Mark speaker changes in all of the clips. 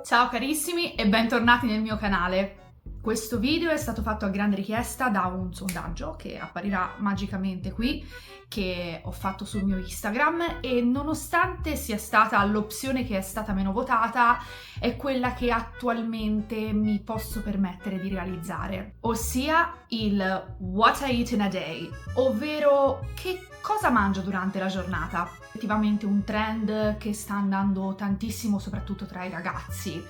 Speaker 1: Ciao carissimi e bentornati nel mio canale. Questo video è stato fatto a grande richiesta da un sondaggio che apparirà magicamente qui, che ho fatto sul mio Instagram, e nonostante sia stata l'opzione che è stata meno votata, è quella che attualmente mi posso permettere di realizzare, ossia il What I Eat in a Day, ovvero che cosa mangio durante la giornata. Effettivamente un trend che sta andando tantissimo soprattutto tra i ragazzi.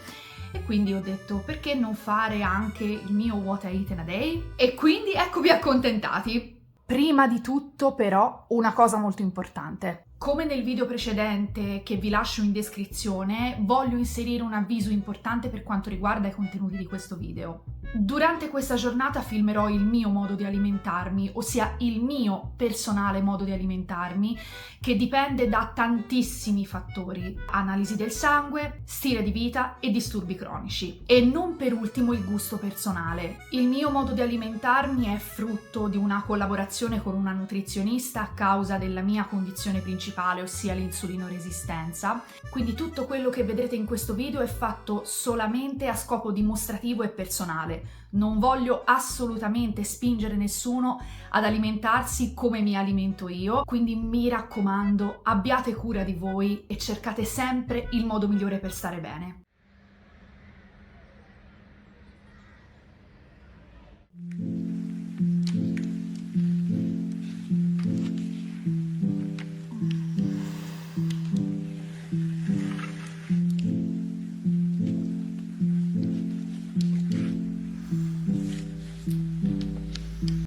Speaker 1: E quindi ho detto, perché non fare anche il mio What I Eat in a Day? E quindi eccovi accontentati! Prima di tutto però una cosa molto importante. Come nel video precedente che vi lascio in descrizione, voglio inserire un avviso importante per quanto riguarda i contenuti di questo video. Durante questa giornata filmerò il mio modo di alimentarmi, ossia il mio personale modo di alimentarmi, che dipende da tantissimi fattori: analisi del sangue, stile di vita e disturbi cronici. E non per ultimo il gusto personale. Il mio modo di alimentarmi è frutto di una collaborazione con una nutrizionista a causa della mia condizione principale, ossia l'insulinoresistenza. Quindi tutto quello che vedrete in questo video è fatto solamente a scopo dimostrativo e personale. Non voglio assolutamente spingere nessuno ad alimentarsi come mi alimento io, quindi mi raccomando, abbiate cura di voi e cercate sempre il modo migliore per stare bene.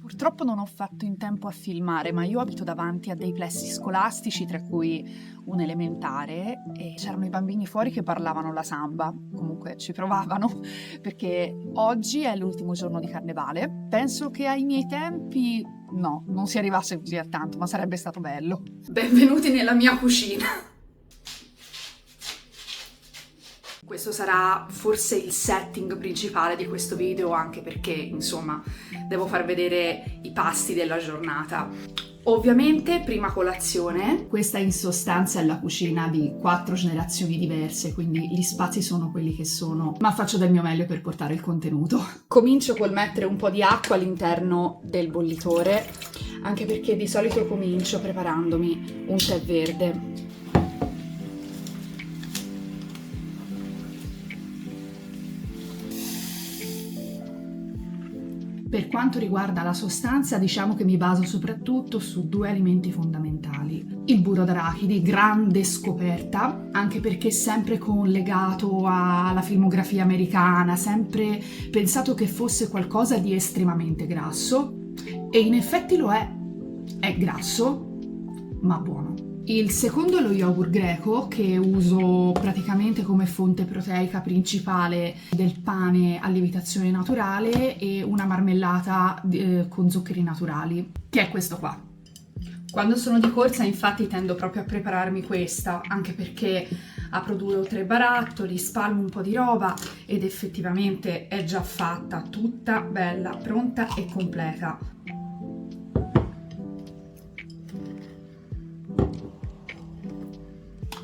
Speaker 1: Purtroppo non ho fatto in tempo a filmare, ma io abito davanti a dei plessi scolastici, tra cui un elementare, e c'erano i bambini fuori che parlavano la samba. Comunque ci provavano, perché oggi è l'ultimo giorno di carnevale. Penso che ai miei tempi no, non si arrivasse così a tanto, ma sarebbe stato bello. Benvenuti nella mia cucina. Questo sarà forse il setting principale di questo video, anche perché, insomma, devo far vedere i pasti della giornata. Ovviamente, prima colazione. Questa in sostanza è la cucina di 4 generazioni diverse, quindi gli spazi sono quelli che sono, ma faccio del mio meglio per portare il contenuto. Comincio col mettere un po' di acqua all'interno del bollitore, anche perché di solito comincio preparandomi un tè verde. Per quanto riguarda la sostanza, diciamo che mi baso soprattutto su 2 alimenti fondamentali. Il burro d'arachidi, grande scoperta, anche perché sempre collegato alla filmografia americana, sempre pensato che fosse qualcosa di estremamente grasso, e in effetti lo è grasso, ma buono. Il secondo è lo yogurt greco, che uso praticamente come fonte proteica principale del pane a lievitazione naturale, e una marmellata con zuccheri naturali, che è questo qua. Quando sono di corsa infatti tendo proprio a prepararmi questa, anche perché apro 2 o 3 barattoli, spalmo un po' di roba ed effettivamente è già fatta, tutta bella, pronta e completa.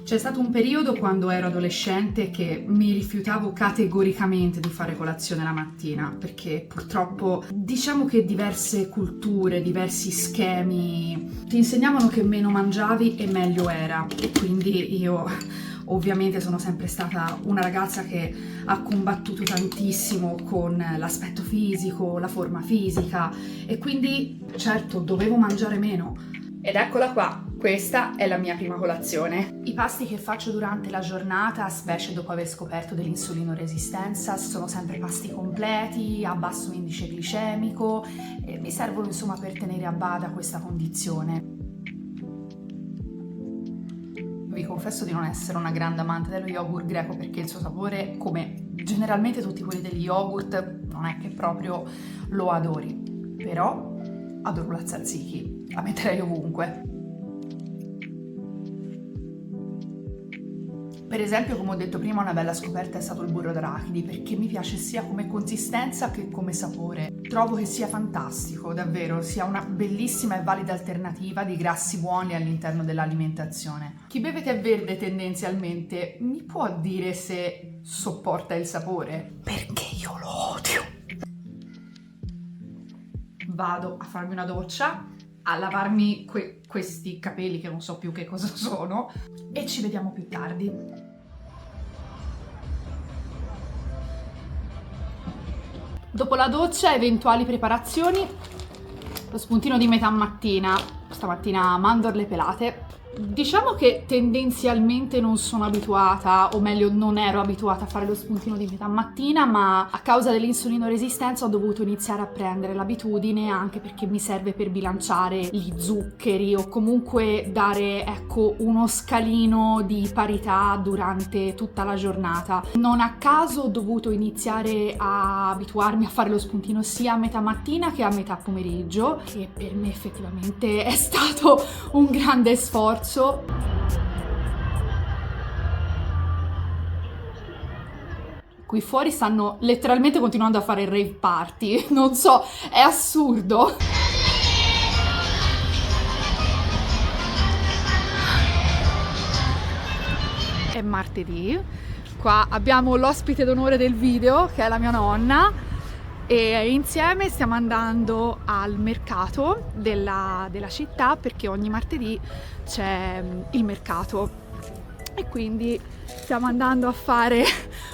Speaker 1: C'è stato un periodo quando ero adolescente che mi rifiutavo categoricamente di fare colazione la mattina, perché purtroppo diciamo che diverse culture, diversi schemi ti insegnavano che meno mangiavi e meglio era, e quindi io ovviamente sono sempre stata una ragazza che ha combattuto tantissimo con l'aspetto fisico, la forma fisica, e quindi certo dovevo mangiare meno. Ed eccola qua, questa è la mia prima colazione. I pasti che faccio durante la giornata, specie dopo aver scoperto dell'insulinoresistenza, sono sempre pasti completi, a basso indice glicemico, e mi servono insomma per tenere a bada questa condizione. Vi confesso di non essere una grande amante dello yogurt greco, perché il suo sapore, come generalmente tutti quelli degli yogurt, non è che proprio lo adori, però adoro la tzatziki, la metterei ovunque. Per esempio, come ho detto prima, una bella scoperta è stato il burro d'arachidi, perché mi piace sia come consistenza che come sapore. Trovo che sia fantastico, davvero, sia una bellissima e valida alternativa di grassi buoni all'interno dell'alimentazione. Chi beve tè verde tendenzialmente mi può dire se sopporta il sapore? Perché io lo odio. Vado a farmi una doccia, a lavarmi questi capelli che non so più che cosa sono, e ci vediamo più tardi. Dopo la doccia, eventuali preparazioni, lo spuntino di metà mattina, stamattina mandorle pelate. Diciamo che tendenzialmente non sono abituata, o meglio non ero abituata a fare lo spuntino di metà mattina, ma a causa dell'insulino resistenza ho dovuto iniziare a prendere l'abitudine, anche perché mi serve per bilanciare gli zuccheri o comunque dare, ecco, uno scalino di parità durante tutta la giornata. Non a caso ho dovuto iniziare a abituarmi a fare lo spuntino sia a metà mattina che a metà pomeriggio, che per me effettivamente è stato un grande sforzo. Qui fuori stanno letteralmente continuando a fare il rave party, non so, è assurdo. È martedì, qua abbiamo l'ospite d'onore del video, che è la mia nonna, e insieme stiamo andando al mercato della città, perché ogni martedì c'è il mercato e quindi stiamo andando a fare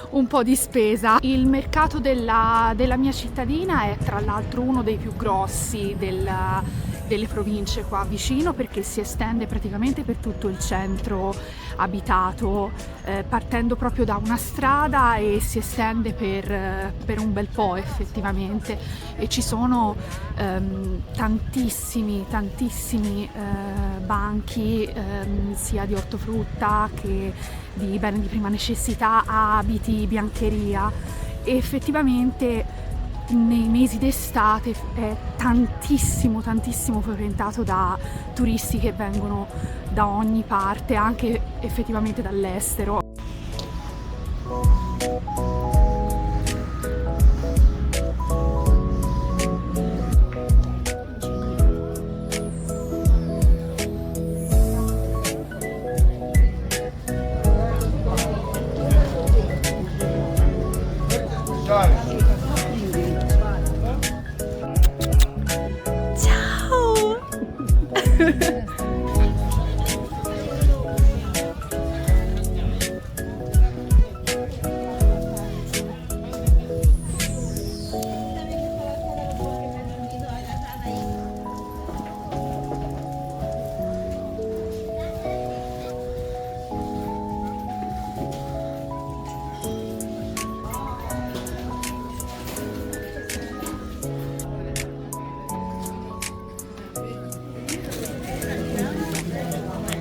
Speaker 1: un po' di spesa. Il mercato della mia cittadina è tra l'altro uno dei più grossi delle province qua vicino, perché si estende praticamente per tutto il centro abitato, partendo proprio da una strada, e si estende per un bel po' effettivamente, e ci sono tantissimi banchi, sia di ortofrutta che di beni di prima necessità, abiti, biancheria, e effettivamente nei mesi d'estate è tantissimo frequentato da turisti che vengono da ogni parte, anche effettivamente dall'estero.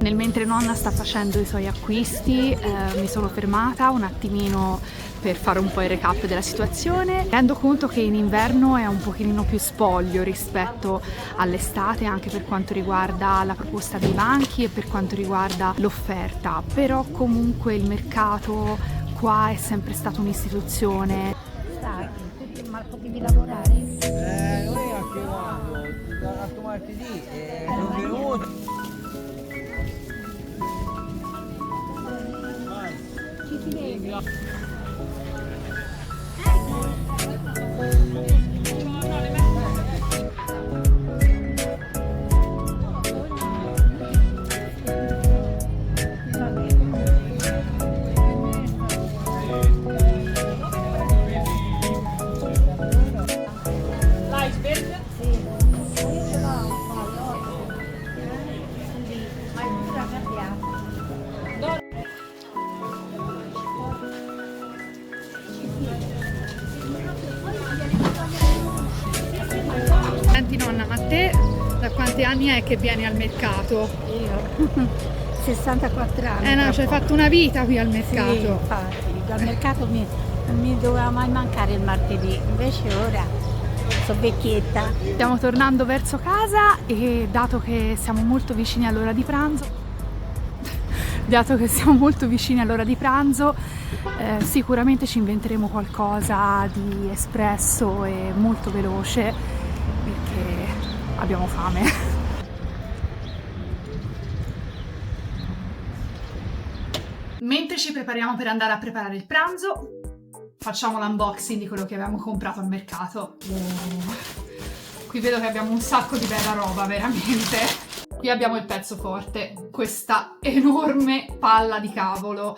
Speaker 1: Nel mentre nonna sta facendo i suoi acquisti, mi sono fermata un attimino per fare un po' il recap della situazione. Rendo conto che in inverno è un pochino più spoglio rispetto all'estate, anche per quanto riguarda la proposta dei banchi e per quanto riguarda l'offerta, però comunque il mercato qua è sempre stato un'istituzione.
Speaker 2: Ma potevi lavorare?
Speaker 3: Noi anche quando, l'altro martedì, sono venuti.
Speaker 2: Ci si vede?
Speaker 1: Senti nonna, ma te da quanti anni è che vieni al mercato?
Speaker 2: Io 64 anni.
Speaker 1: No, ci hai fatto una vita qui al mercato.
Speaker 2: Sì, infatti, dal mercato non mi doveva mai mancare il martedì, invece ora sono vecchietta.
Speaker 1: Stiamo tornando verso casa e dato che siamo molto vicini all'ora di pranzo, dato che siamo molto vicini all'ora di pranzo, sicuramente ci inventeremo qualcosa di espresso e molto veloce perché abbiamo fame. Mentre ci prepariamo per andare a preparare il pranzo, facciamo l'unboxing di quello che abbiamo comprato al mercato. Qui vedo che abbiamo un sacco di bella roba, veramente. Qui abbiamo il pezzo forte, questa enorme palla di cavolo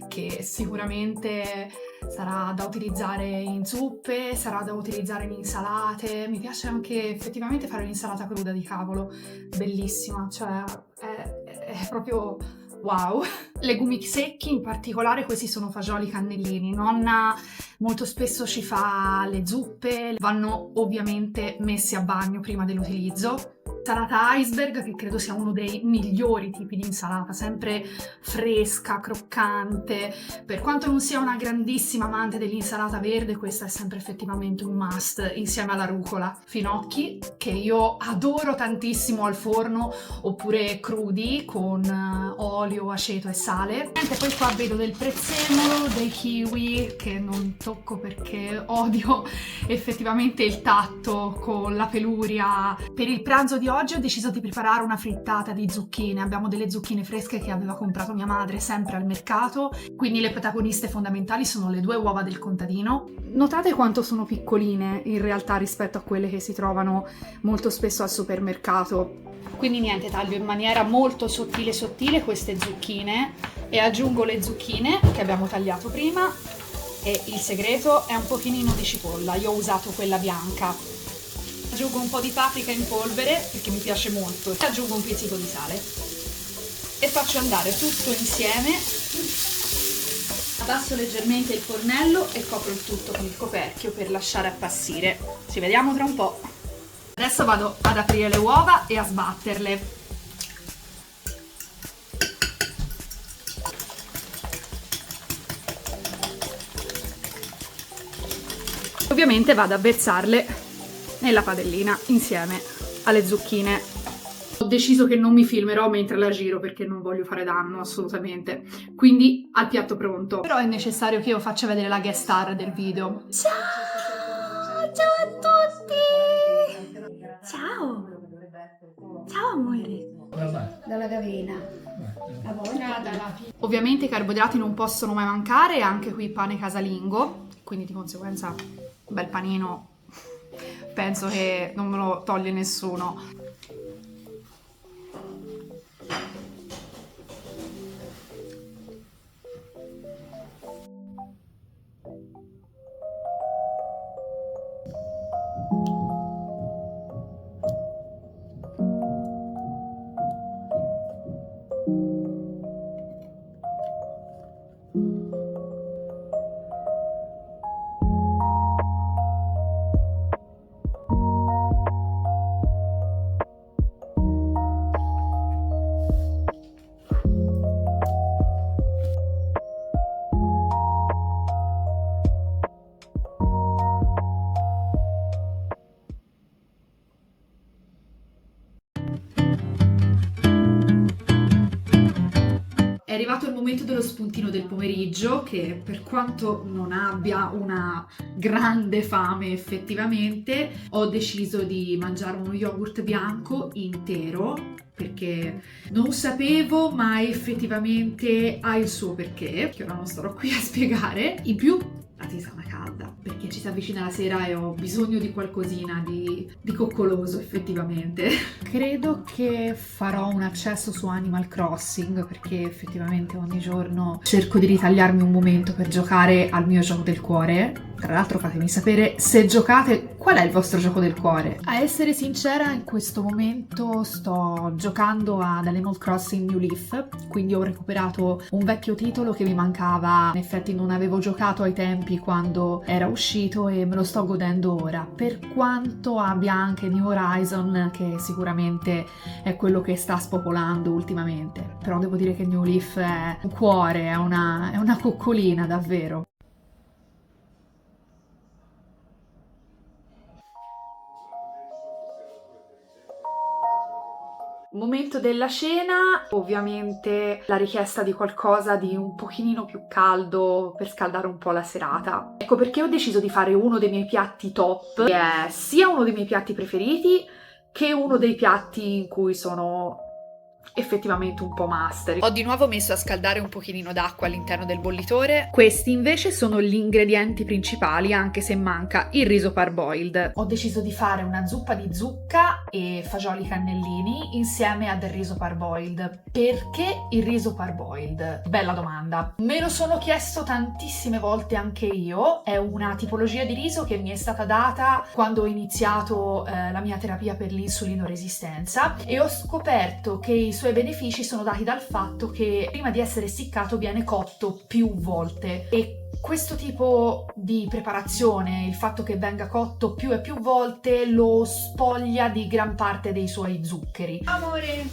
Speaker 1: che sicuramente sarà da utilizzare in zuppe, sarà da utilizzare in insalate. Mi piace anche effettivamente fare l'insalata cruda di cavolo, bellissima, cioè è proprio wow. Legumi secchi, in particolare questi sono fagioli cannellini. Nonna molto spesso ci fa le zuppe, vanno ovviamente messi a bagno prima dell'utilizzo. Insalata iceberg, che credo sia uno dei migliori tipi di insalata, sempre fresca, croccante. Per quanto non sia una grandissima amante dell'insalata verde, questa è sempre effettivamente un must insieme alla rucola. Finocchi, che io adoro tantissimo al forno oppure crudi con olio, aceto e sale. E poi qua vedo del prezzemolo, dei kiwi che non tocco perché odio effettivamente il tatto con la peluria. Per il pranzo di oggi ho deciso di preparare una frittata di zucchine. Abbiamo delle zucchine fresche che aveva comprato mia madre sempre al mercato, quindi le protagoniste fondamentali sono le 2 uova del contadino. Notate quanto sono piccoline in realtà rispetto a quelle che si trovano molto spesso al supermercato. Quindi niente, taglio in maniera molto sottile queste zucchine e aggiungo le zucchine che abbiamo tagliato prima, e il segreto è un pochino di cipolla. Io ho usato quella bianca. Aggiungo un po' di paprika in polvere perché mi piace molto e aggiungo un pizzico di sale e faccio andare tutto insieme. Abbasso leggermente il fornello e copro il tutto con il coperchio per lasciare appassire. Ci vediamo tra un po'. Adesso vado ad aprire le uova e a sbatterle. Ovviamente vado a versarle nella padellina insieme alle zucchine. Ho deciso che non mi filmerò mentre la giro perché non voglio fare danno assolutamente, quindi al piatto pronto. Però è necessario che io faccia vedere la guest star del video. Ciao! Ciao a tutti! Ciao! Ciao amore! Dalla Gavena. Ovviamente i carboidrati non possono mai mancare, anche qui pane casalingo, quindi di conseguenza un bel panino penso che non me lo toglie nessuno. È arrivato il momento dello spuntino del pomeriggio, che per quanto non abbia una grande fame effettivamente, ho deciso di mangiare uno yogurt bianco intero perché non sapevo, ma effettivamente ha il suo perché, che ora non starò qui a spiegare. In più la tisana calda, perché ci si avvicina la sera e ho bisogno di qualcosina di coccoloso effettivamente. Credo che farò un accesso su Animal Crossing perché effettivamente ogni giorno cerco di ritagliarmi un momento per giocare al mio gioco del cuore. Tra l'altro fatemi sapere se giocate, qual è il vostro gioco del cuore. A essere sincera, in questo momento sto giocando ad Animal Crossing New Leaf, quindi ho recuperato un vecchio titolo che mi mancava. In effetti non avevo giocato ai tempi quando era uscito e me lo sto godendo ora, per quanto abbia anche New Horizon, che sicuramente è quello che sta spopolando ultimamente. Però devo dire che New Leaf è un cuore, è una coccolina davvero. Momento della cena, ovviamente la richiesta di qualcosa di un pochino più caldo per scaldare un po' la serata. Ecco perché ho deciso di fare uno dei miei piatti top, che è sia uno dei miei piatti preferiti, che uno dei piatti in cui sono effettivamente un po' master. Ho di nuovo messo a scaldare un pochino d'acqua all'interno del bollitore. Questi invece sono gli ingredienti principali, anche se manca il riso parboiled. Ho deciso di fare una zuppa di zucca e fagioli cannellini insieme a del riso parboiled. Perché il riso parboiled? Bella domanda. Me lo sono chiesto tantissime volte anche io. È una tipologia di riso che mi è stata data quando ho iniziato la mia terapia per l'insulinoresistenza e ho scoperto che i suoi benefici sono dati dal fatto che prima di essere essiccato viene cotto più volte e questo tipo di preparazione, il fatto che venga cotto più e più volte, lo spoglia di gran parte dei suoi zuccheri. Amore!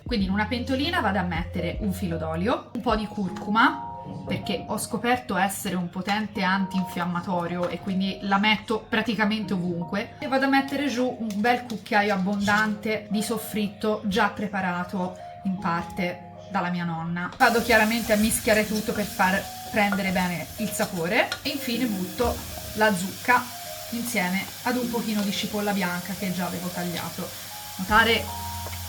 Speaker 1: Quindi in una pentolina vado a mettere un filo d'olio, un po' di curcuma, perché ho scoperto essere un potente antinfiammatorio e quindi la metto praticamente ovunque, e vado a mettere giù un bel cucchiaio abbondante di soffritto già preparato in parte dalla mia nonna. Vado chiaramente a mischiare tutto per far prendere bene il sapore e infine butto la zucca insieme ad un pochino di cipolla bianca che già avevo tagliato. Notare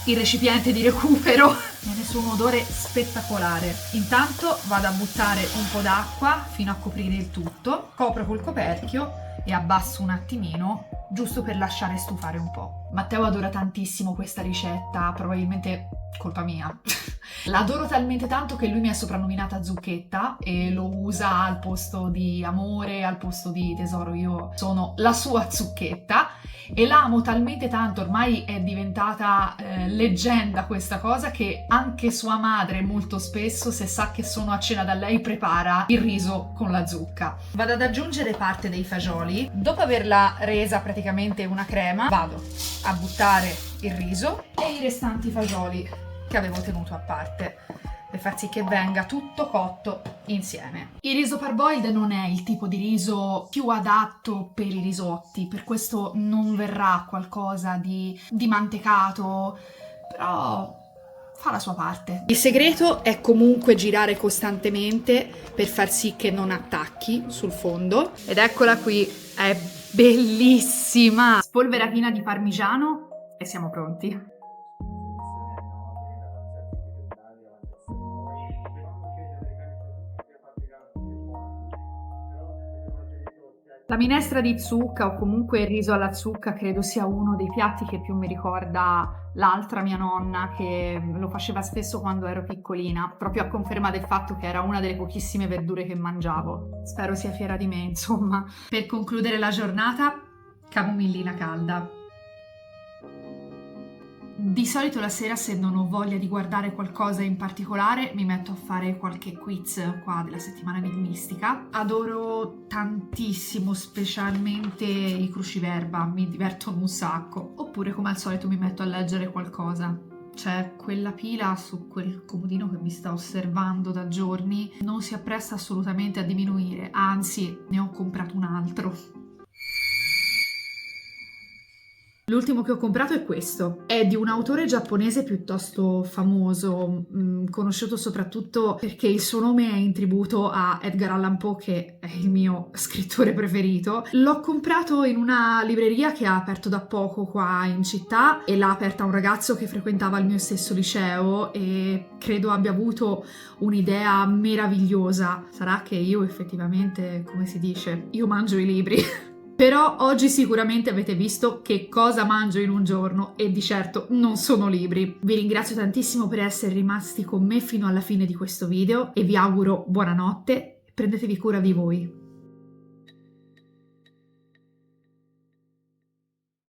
Speaker 1: il recipiente di recupero, viene su un odore spettacolare. Intanto vado a buttare un po' d'acqua fino a coprire il tutto, copro col coperchio e abbasso un attimino giusto per lasciare stufare un po'. Matteo adora tantissimo questa ricetta, probabilmente colpa mia. L'adoro talmente tanto che lui mi ha soprannominata Zucchetta e lo usa al posto di amore, al posto di tesoro. Io sono la sua Zucchetta e l'amo talmente tanto, ormai è diventata leggenda questa cosa, che anche sua madre molto spesso, se sa che sono a cena da lei, prepara il riso con la zucca. Vado ad aggiungere parte dei fagioli. Dopo averla resa praticamente una crema, vado a buttare il riso e i restanti fagioli che avevo tenuto a parte per far sì che venga tutto cotto insieme. Il riso parboiled non è il tipo di riso più adatto per i risotti, per questo non verrà qualcosa di mantecato, però fa la sua parte. Il segreto è comunque girare costantemente per far sì che non attacchi sul fondo. Ed eccola qui, è bellissima! Spolveratina di parmigiano e siamo pronti. La minestra di zucca o comunque il riso alla zucca credo sia uno dei piatti che più mi ricorda l'altra mia nonna, che lo faceva spesso quando ero piccolina, proprio a conferma del fatto che era una delle pochissime verdure che mangiavo. Spero sia fiera di me, insomma. Per concludere la giornata, camomillina calda. Di solito la sera, se non ho voglia di guardare qualcosa in particolare, mi metto a fare qualche quiz qua della settimana enigmistica. Adoro tantissimo, specialmente i cruciverba, mi divertono un sacco. Oppure, come al solito, mi metto a leggere qualcosa. C'è quella pila su quel comodino che mi sta osservando da giorni, non si appresta assolutamente a diminuire, anzi, ne ho comprato un altro. L'ultimo che ho comprato è questo, è di un autore giapponese piuttosto famoso, conosciuto soprattutto perché il suo nome è in tributo a Edgar Allan Poe, che è il mio scrittore preferito. L'ho comprato in una libreria che ha aperto da poco qua in città e l'ha aperta un ragazzo che frequentava il mio stesso liceo e credo abbia avuto un'idea meravigliosa. Sarà che io effettivamente, come si dice, io mangio i libri. Però oggi sicuramente avete visto che cosa mangio in un giorno e di certo non sono libri. Vi ringrazio tantissimo per essere rimasti con me fino alla fine di questo video e vi auguro buonanotte, prendetevi cura di voi.